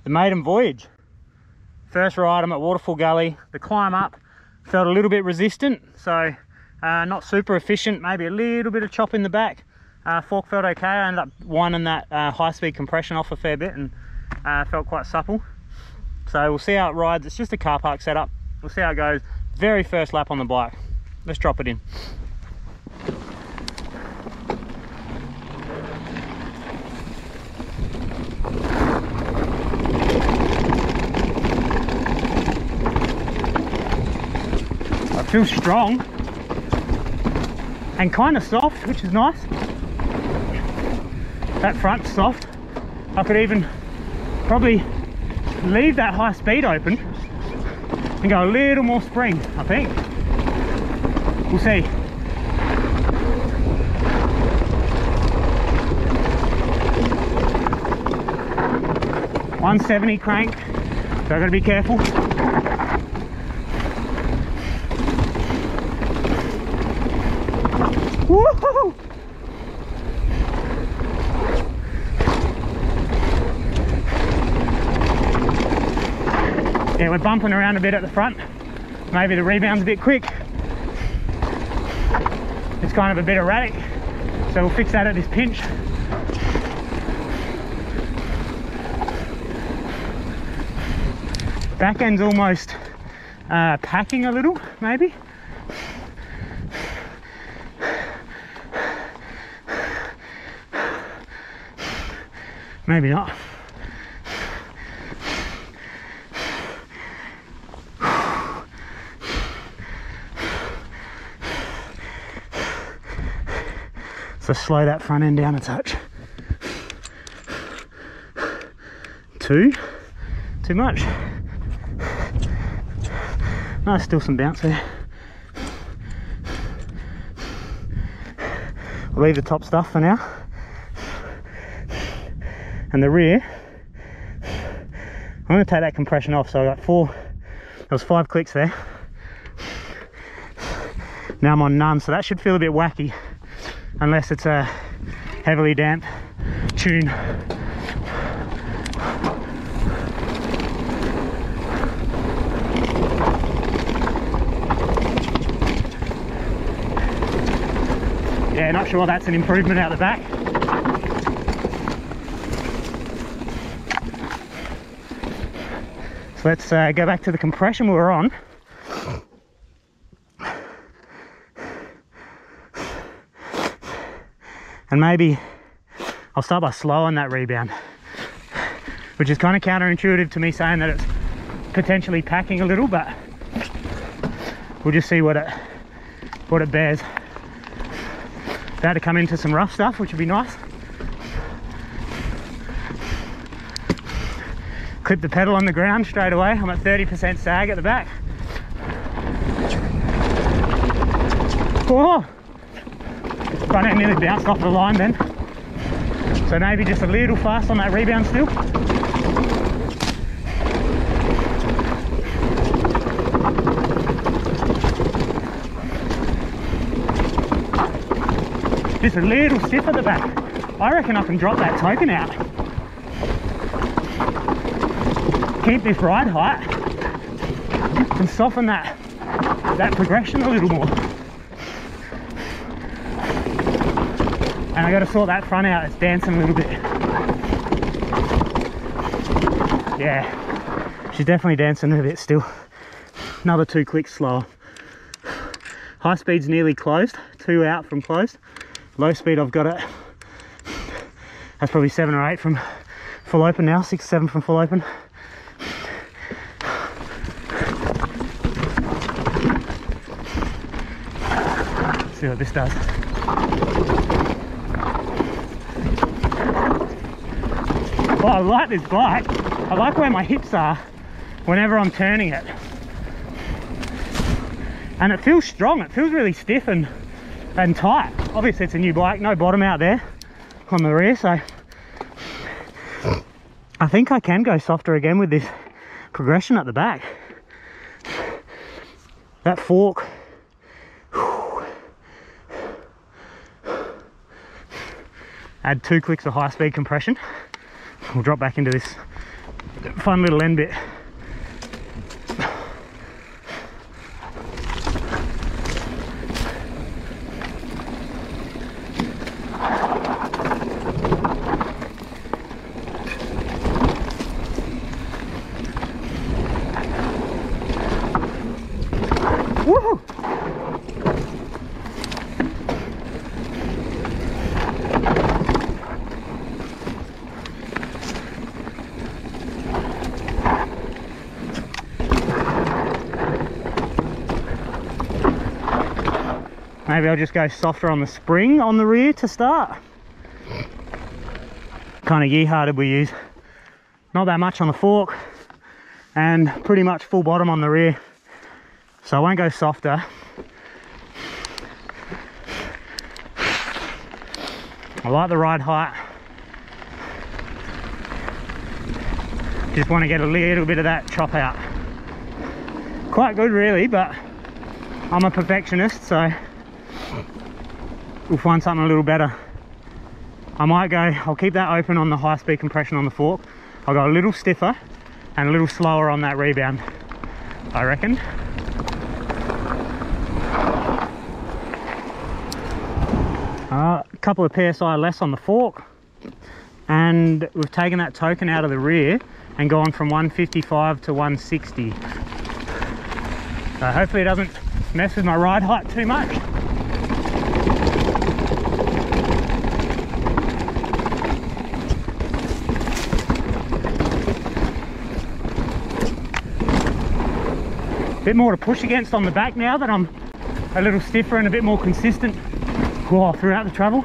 the maiden voyage. First ride, I'm at Waterfall Gully. The climb up felt a little bit resistant, so not super efficient, maybe a little bit of chop in the back. Fork felt okay. I ended up winding that high-speed compression off a fair bit and felt quite supple. So we'll see how it rides. It's just a car park setup. We'll see how it goes. Very first lap on the bike. Let's drop it in. It feels strong and kind of soft, which is nice. That front's soft. I could even probably leave that high speed open and go a little more spring, I think. We'll see. $170 crank, so I've got to be careful. Woohoo! Yeah, we're bumping around a bit at the front. Maybe the rebound's a bit quick. It's kind of a bit erratic, so we'll fix that at this pinch. Back end's almost packing a little, maybe. Maybe not. So slow that front end down a touch. Too much. No, still some bounce there. I'll leave the top stuff for now. And the rear, I'm going to take that compression off. So I got there was 5 clicks there. Now I'm on none, so that should feel a bit wacky, unless it's a heavily damp tune. Yeah, not sure that's an improvement out the back. So let's go back to the compression we were on. And maybe I'll start by slowing that rebound, which is kind of counterintuitive to me saying that it's potentially packing a little, but we'll just see what it bears. About to come into some rough stuff, which would be nice. Clip the pedal on the ground straight away. I'm at 30% sag at the back. Oh! Front end nearly bounced off the line then. So maybe just a little fast on that rebound still. Just a little stiff at the back. I reckon I can drop that token out. Keep this ride height and soften that progression a little more. And I got to sort that front out. It's dancing a little bit. Yeah, she's definitely dancing a bit still. Another 2 clicks slower. High speed's nearly closed, 2 out from closed. Low speed, I've got it. That's probably 7 or 8 from full open now, 6 or 7 from full open. See what this does. Oh, I like this bike. I like where my hips are whenever I'm turning it. And it feels strong. It feels really stiff and tight. Obviously it's a new bike, no bottom out there on the rear, so I think I can go softer again with this progression at the back. That fork. Add 2 clicks of high speed compression. We'll drop back into this fun little end bit. Woohoo! Maybe I'll just go softer on the spring on the rear to start. Kind of year did we use? Not that much on the fork and pretty much full bottom on the rear. So I won't go softer. I like the ride height. Just want to get a little bit of that chop out. Quite good really, but I'm a perfectionist, so we'll find something a little better. I might go, I'll keep that open on the high speed compression on the fork. I'll go a little stiffer and a little slower on that rebound, I reckon. A couple of PSI less on the fork, and we've taken that token out of the rear and gone from 155 to 160. So hopefully it doesn't mess with my ride height too much. Bit more to push against on the back now that I'm a little stiffer and a bit more consistent throughout the travel.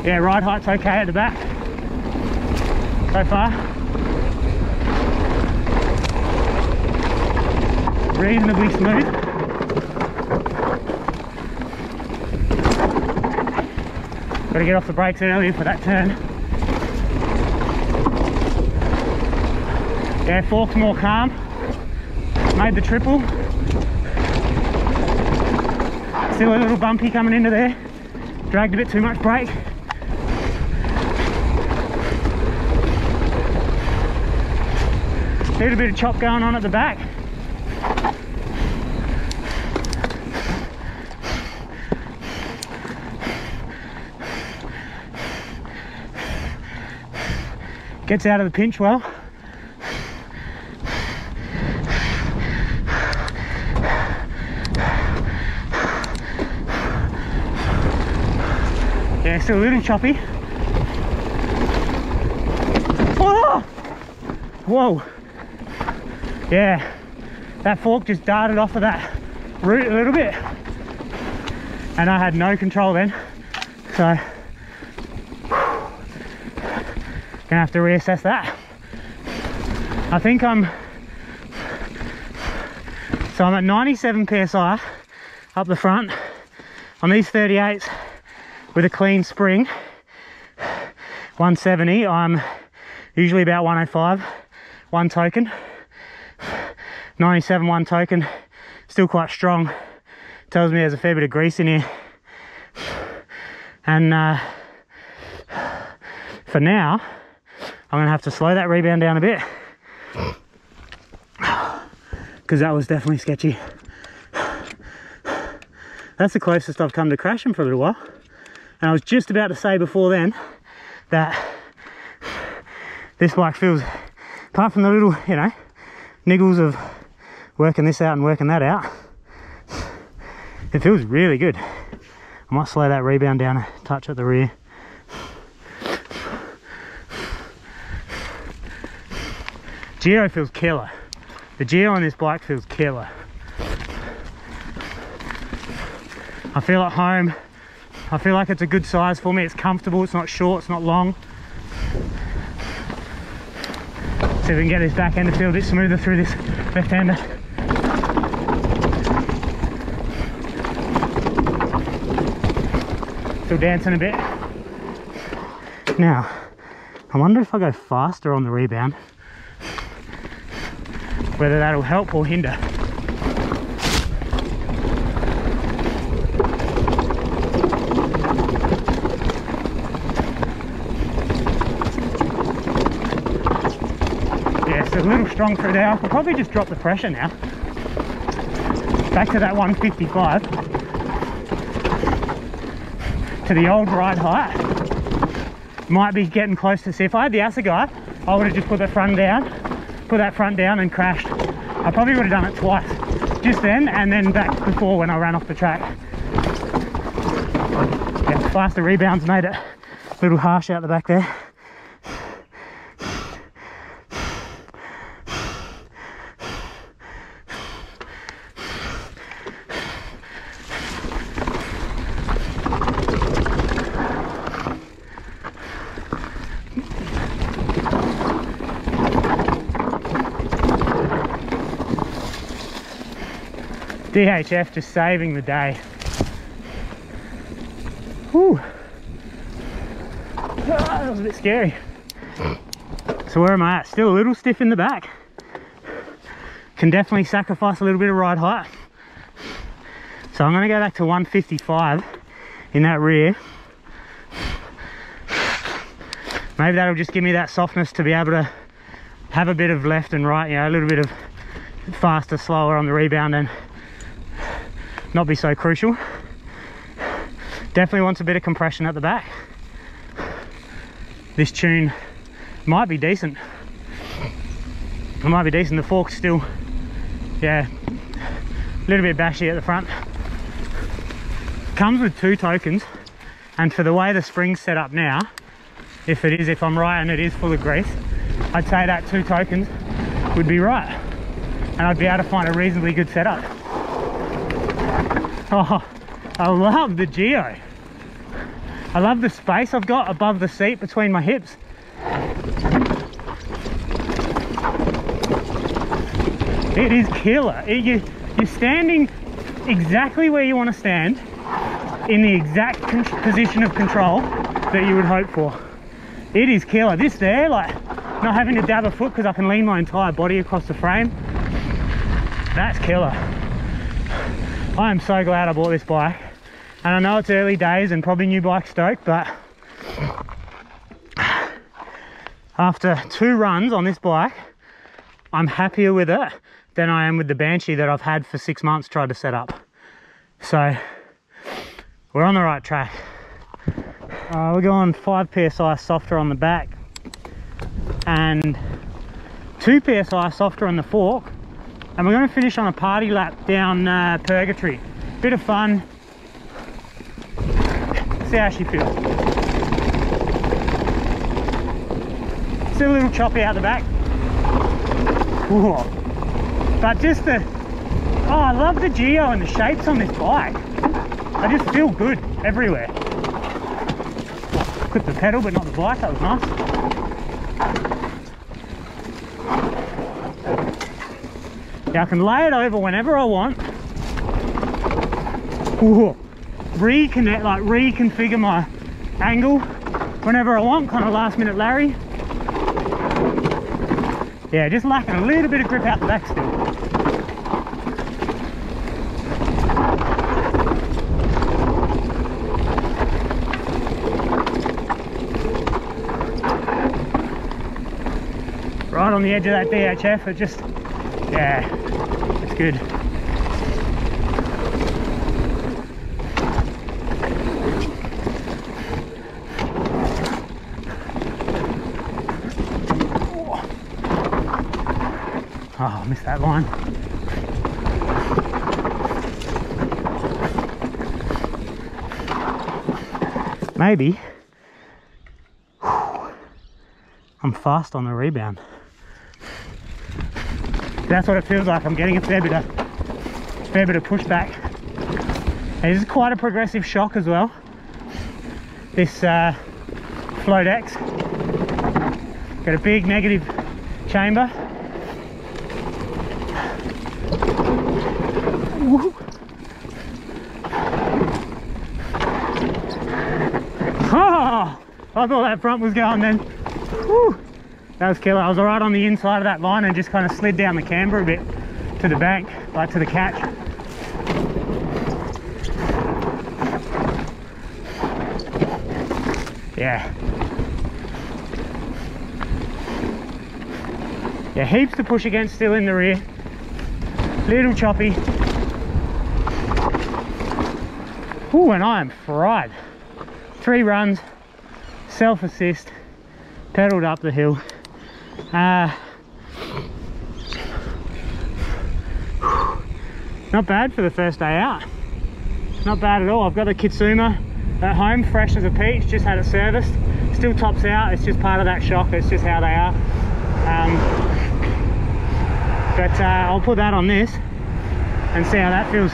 Yeah, ride height's okay at the back so far. Reasonably smooth. Got to get off the brakes earlier for that turn. Yeah, fork's more calm. Made the triple. Still a little bumpy coming into there. Dragged a bit too much brake. Need a bit of chop going on at the back. Gets out of the pinch well. Yeah, still a little choppy. Oh! Whoa! Yeah, that fork just darted off of that root a little bit, and I had no control then. So, gonna have to reassess that. I think I'm at 97 PSI up the front on these 38s. With a clean spring, 170, I'm usually about 105, one token. 97, one token, still quite strong. Tells me there's a fair bit of grease in here. And for now, I'm gonna have to slow that rebound down a bit, because that was definitely sketchy. That's the closest I've come to crashing for a little while. And I was just about to say before then that this bike feels, apart from the little, you know, niggles of working this out and working that out, it feels really good. I might slow that rebound down a touch at the rear. Geo feels killer. The geo on this bike feels killer. I feel at home. I feel like it's a good size for me. It's comfortable, it's not short, it's not long. See if we can get this back end to feel a bit smoother through this left-hander. Still dancing a bit. Now, I wonder if I go faster on the rebound, whether that'll help or hinder. a little strong through there. I could probably just drop the pressure now. Back to that 155. To the old ride height. Might be getting close to, see, if I had the assegai, I would have just put that front down and crashed. I probably would have done it twice. Just then, and then back before when I ran off the track. Yeah, the faster rebounds made it a little harsh out the back there. DHF just saving the day. Whew. Oh, that was a bit scary. So where am I at? Still a little stiff in the back. Can definitely sacrifice a little bit of ride height. So I'm going to go back to 155 in that rear. Maybe that'll just give me that softness to be able to have a bit of left and right, you know, a little bit of faster, slower on the rebound and not be so crucial. Definitely wants a bit of compression at the back. This tune might be decent. It might be decent. The fork's still, yeah, a little bit bashy at the front. Comes with 2 tokens, and for the way the spring's set up now, if I'm right and it is full of grease, I'd say that 2 tokens would be right, and I'd be able to find a reasonably good setup. Oh, I love the geo. I love the space I've got above the seat between my hips. It is killer. You're standing exactly where you want to stand in the exact position of control that you would hope for. It is killer. This there, like not having to dab a foot because I can lean my entire body across the frame. That's killer. I am so glad I bought this bike, and I know it's early days and probably new bike stoke, but after 2 runs on this bike, I'm happier with it than I am with the Banshee that I've had for 6 months tried to set up. So we're on the right track. We're going 5 psi softer on the back and 2 psi softer on the fork. And we're going to finish on a party lap down Purgatory. Bit of fun. See how she feels. Still a little choppy out the back. Ooh. But just the... Oh, I love the geo and the shapes on this bike. I just feel good everywhere. Clip the pedal but not the bike, that was nice. Yeah, I can lay it over whenever I want. Ooh. Reconfigure my angle whenever I want, kind of last minute Larry. Yeah, just lacking a little bit of grip out the back still. Right on the edge of that DHF, it just, yeah, it's good. Oh, I missed that line. Maybe I'm fast on the rebound. That's what it feels like. I'm getting a fair bit of pushback. And this is quite a progressive shock as well. This Float X. Got a big negative chamber. Woo. Oh, I thought that front was going then. Woo. That was killer. I was right on the inside of that line and just kind of slid down the camber a bit to the bank, like to the catch. Yeah. Yeah, heaps to push against still in the rear. Little choppy. Ooh, and I am fried. 3 runs, self-assist, pedalled up the hill. Not bad for the first day out. Not bad at all. I've got the Kitsuma at home, fresh as a peach, just had it serviced. Still tops out, it's just part of that shock, it's just how they are. But I'll put that on this and see how that feels.